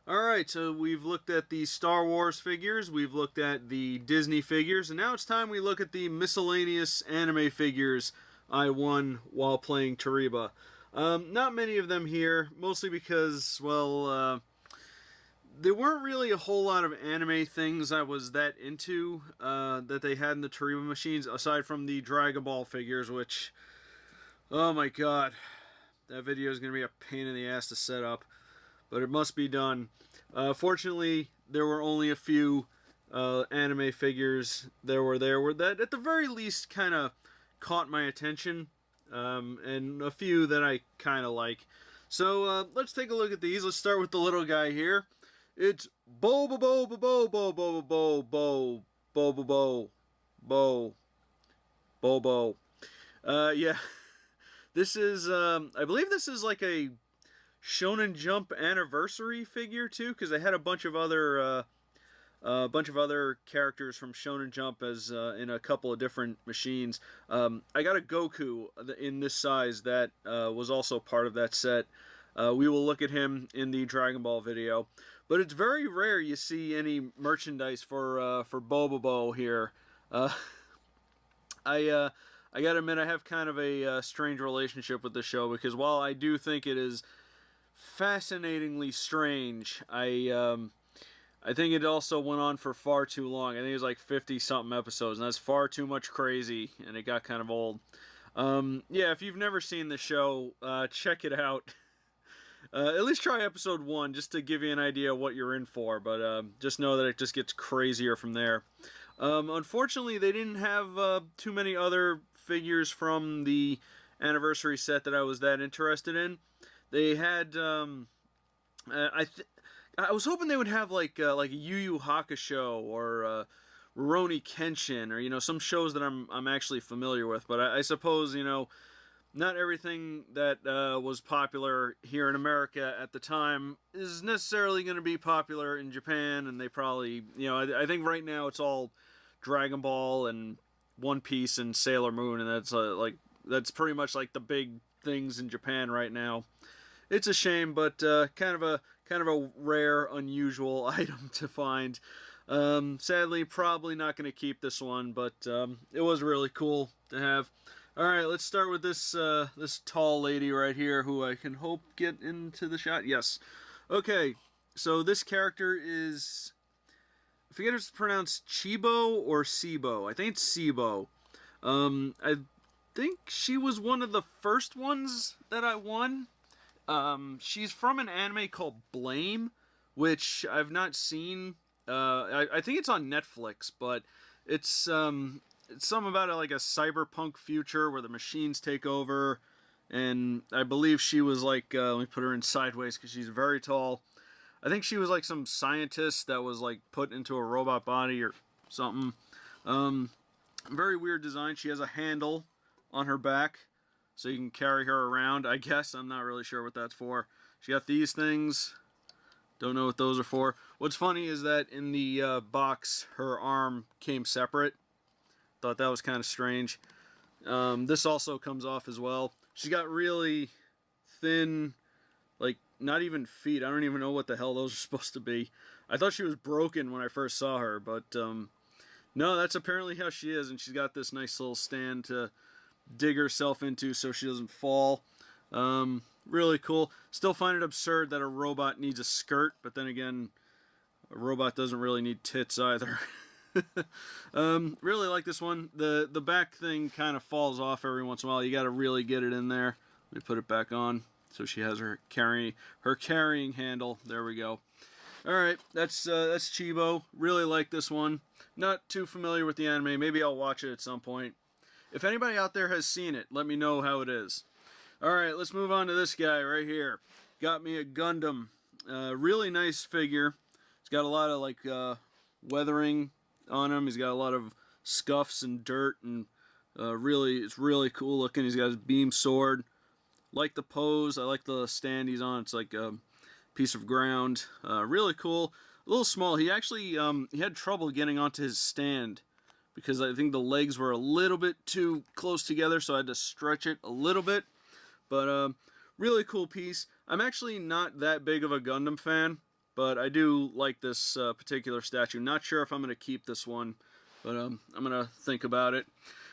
Alright, so we've looked at the Star Wars figures, we've looked at the Disney figures, and now it's time we look at the miscellaneous anime figures I won while playing Toreba. Not many of them here, mostly because, well, there weren't really a whole lot of anime things I was that into that they had in the Toreba machines, aside from the Dragon Ball figures, which, oh my god, that video is going to be a pain in the ass to set up. But it must be done. Fortunately, there were only a few anime figures that at the very least kind of caught my attention, and a few that I kind of like. So let's take a look at these. Let's start with the little guy here. It's Bobobo-bo-bo-bo-bo-bo-bo Bo-bobo. Yeah, this is I believe this is like a Shonen Jump anniversary figure too, because they had a bunch of other characters from Shonen Jump as in a couple of different machines. I got a Goku in this size that was also part of that set. We will look at him in the Dragon Ball video, but it's very rare you see any merchandise for Bobobo here. I gotta admit, I have kind of a strange relationship with the show, because while I do think it is fascinatingly strange, I think it also went on for far too long. I think it was like 50-something episodes, and that's far too much crazy, and it got kind of old. Yeah, if you've never seen the show, check it out. At least try episode 1, just to give you an idea of what you're in for, but just know that it just gets crazier from there. Unfortunately, they didn't have too many other figures from the anniversary set that I was that interested in. They had, I was hoping they would have like a Yu Yu Hakusho or Rurouni Kenshin, or some shows that I'm actually familiar with. But I suppose not everything that was popular here in America at the time is necessarily going to be popular in Japan, and they probably I think right now it's all Dragon Ball and One Piece and Sailor Moon, and that's pretty much like the big things in Japan right now. It's a shame, but kind of a rare, unusual item to find. Sadly, probably not going to keep this one, but it was really cool to have. All right, let's start with this this tall lady right here, who I can hope get into the shot. Yes. Okay, so this character is, I forget if it's pronounced Chibo or Sibo. I think it's Sibo. I think she was one of the first ones that I won. She's from an anime called Blame, which I've not seen. I think it's on Netflix, but it's something about like a cyberpunk future where the machines take over, and I believe she was like, let me put her in sideways because she's very tall. I think she was like some scientist that was like put into a robot body or something. Very weird design. She has a handle on her back, so you can carry her around, I guess. I'm not really sure what that's for. She got these things. Don't know what those are for. What's funny is that in the box, her arm came separate. Thought that was kind of strange. This also comes off as well. She's got really thin, like, not even feet. I don't even know what the hell those are supposed to be. I thought she was broken when I first saw her, but no, that's apparently how she is, and she's got this nice little stand to dig herself into so she doesn't fall. Really cool. Still find it absurd that a robot needs a skirt, but then again, a robot doesn't really need tits either. Really like this one. The back thing kind of falls off every once in a while. You got to really get it in there. Let me put it back on so she has her carrying handle. There we go. All right, that's Chibo. Really like this one. Not too familiar with the anime. Maybe I'll watch it at some point. If anybody out there has seen it, let me know how it is. Alright, let's move on to this guy right here. Got me a Gundam. Really nice figure. He's got a lot of like weathering on him. He's got a lot of scuffs and dirt, and it's really cool looking. He's got his beam sword. Like the pose. I like the stand he's on. It's like a piece of ground. Really cool. A little small. He actually he had trouble getting onto his stand, because I think the legs were a little bit too close together, so I had to stretch it a little bit. But really cool piece. I'm actually not that big of a Gundam fan, but I do like this particular statue. Not sure if I'm going to keep this one, but I'm going to think about it.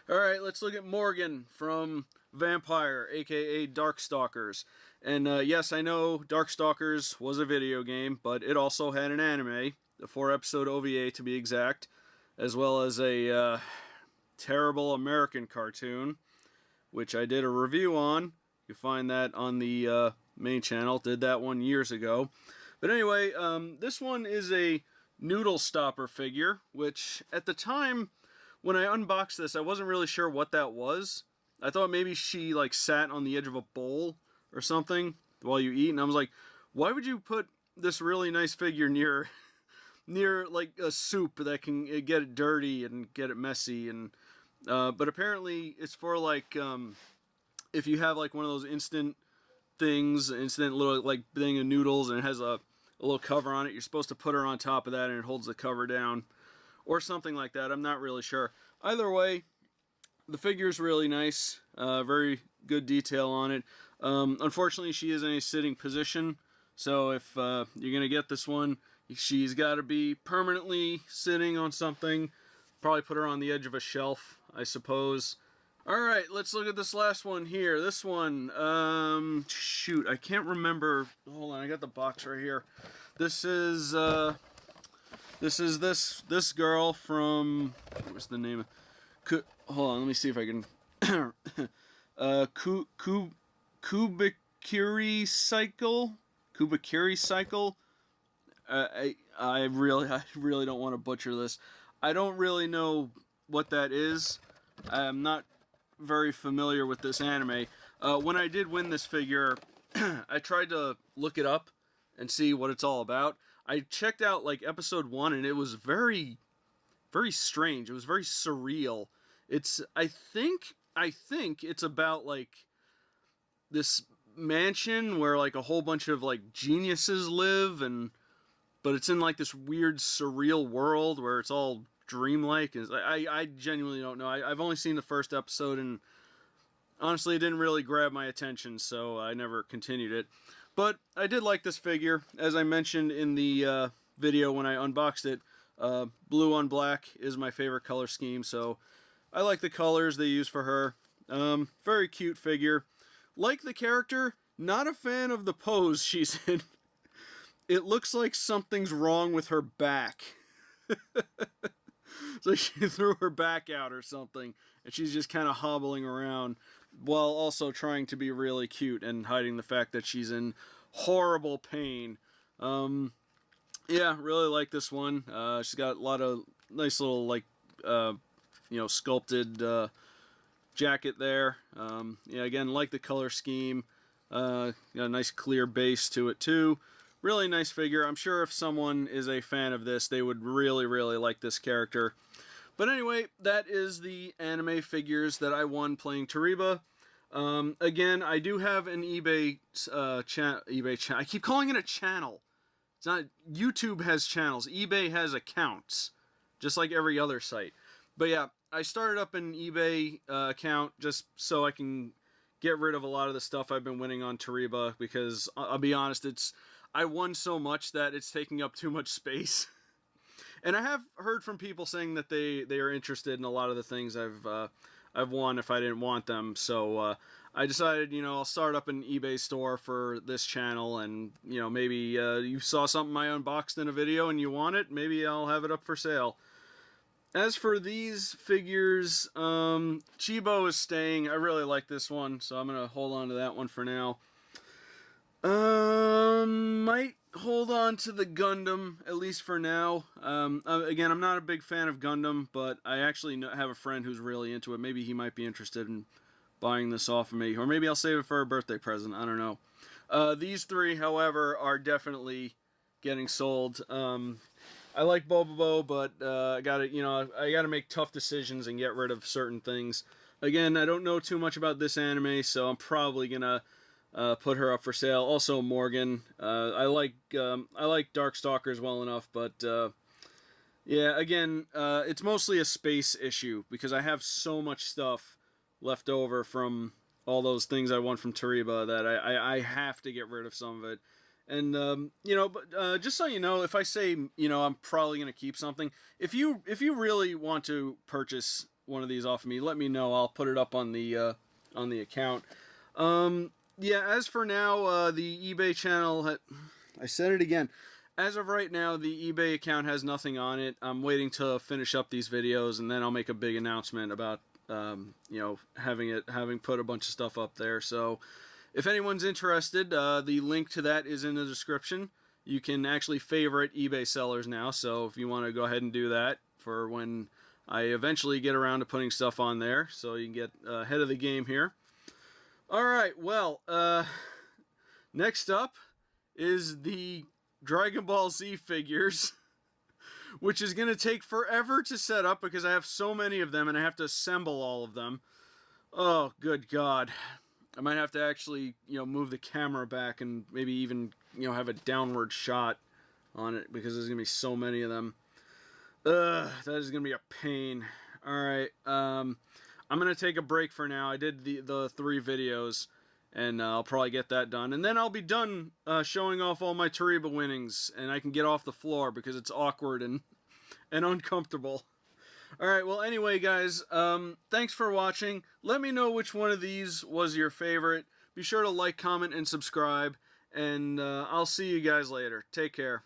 Alright, let's look at Morgan from Vampire, aka Darkstalkers. And yes, I know Darkstalkers was a video game, but it also had an anime, the 4-episode OVA to be exact, as well as a terrible American cartoon, which I did a review on. You find that on the main channel. Did that one years ago. But anyway, this one is a noodle stopper figure, which at the time when I unboxed this, I wasn't really sure what that was. I thought maybe she like sat on the edge of a bowl or something while you eat, and I was like, why would you put this really nice figure near like a soup that can get it dirty and get it messy? And but apparently it's for like if you have like one of those instant little like thing of noodles, and it has a little cover on it, you're supposed to put her on top of that and it holds the cover down or something like that. I'm not really sure. Either way, the figure's really nice. Very good detail on it. Unfortunately, she is in a sitting position, so if you're going to get this one, she's got to be permanently sitting on something. Probably put her on the edge of a shelf, I suppose. Alright, let's look at this last one here. This one, shoot, I can't remember. Hold on, I got the box right here. This is this girl from, what's the name? Hold on, let me see if I can. Kubikiri Cycle. I really don't want to butcher this. I don't really know what that is. I'm not very familiar with this anime. When I did win this figure, I tried to look it up and see what it's all about. I checked out like episode 1, and it was very, very strange. It was very surreal. It's I think it's about like this mansion where like a whole bunch of like geniuses live, but it's in like this weird surreal world where it's all dreamlike. And I genuinely don't know. I've only seen the first episode, and honestly it didn't really grab my attention, so I never continued it. But I did like this figure. As I mentioned in the video when I unboxed it, blue on black is my favorite color scheme, so I like the colors they use for her. Very cute figure. Like the character, not a fan of the pose she's in. It looks like something's wrong with her back. It's like she threw her back out or something, and she's just kind of hobbling around while also trying to be really cute and hiding the fact that she's in horrible pain. Yeah, really like this one. She's got a lot of nice little like sculpted jacket there. Yeah, again, like the color scheme. Got a nice clear base to it too. Really nice figure. I'm sure if someone is a fan of this, they would really, really like this character. But anyway, that is the anime figures that I won playing Toreba. Again, I do have an eBay channel. I keep calling it a channel. It's not. YouTube has channels. eBay has accounts, just like every other site. But yeah, I started up an eBay account just so I can get rid of a lot of the stuff I've been winning on Toreba, because I'll be honest, I won so much that it's taking up too much space. And I have heard from people saying that they are interested in a lot of the things I've won if I didn't want them. So I decided, I'll start up an eBay store for this channel, and maybe you saw something I unboxed in a video and you want it, maybe I'll have it up for sale. As for these figures, Chibo is staying. I really like this one, so I'm gonna hold on to that one for now. Might hold on to the Gundam, at least for now. Again, I'm not a big fan of Gundam, but I actually have a friend who's really into it. Maybe he might be interested in buying this off of me, or maybe I'll save it for a birthday present. I don't know. These three, however, are definitely getting sold. I like Bobobo, but I gotta make tough decisions and get rid of certain things. Again, I don't know too much about this anime, so I'm probably gonna put her up for sale. Also, Morgan. I like Darkstalkers well enough, but yeah, again, it's mostly a space issue because I have so much stuff left over from all those things I won from Toreba that I have to get rid of some of it. And you know, but just so you know, if I say, you know, I'm probably gonna keep something, if you really want to purchase one of these off of me, let me know. I'll put it up on the account. Yeah. As for now, the eBay channel. I said it again. As of right now, the eBay account has nothing on it. I'm waiting to finish up these videos, and then I'll make a big announcement about you know, having put a bunch of stuff up there. So if anyone's interested, the link to that is in the description. You can actually favorite eBay sellers now, so if you want to go ahead and do that for when I eventually get around to putting stuff on there, so you can get ahead of the game here. Alright, well, next up is the Dragon Ball Z figures, which is going to take forever to set up because I have so many of them and I have to assemble all of them. Oh, good God. I might have to actually, you know, move the camera back and maybe even, you know, have a downward shot on it because there's going to be so many of them. Ugh, that is going to be a pain. Alright, I'm going to take a break for now. I did the 3 videos, and I'll probably get that done. And then I'll be done showing off all my Toreba winnings, and I can get off the floor because it's awkward and uncomfortable. Alright, well, anyway, guys, thanks for watching. Let me know which one of these was your favorite. Be sure to like, comment, and subscribe. And I'll see you guys later. Take care.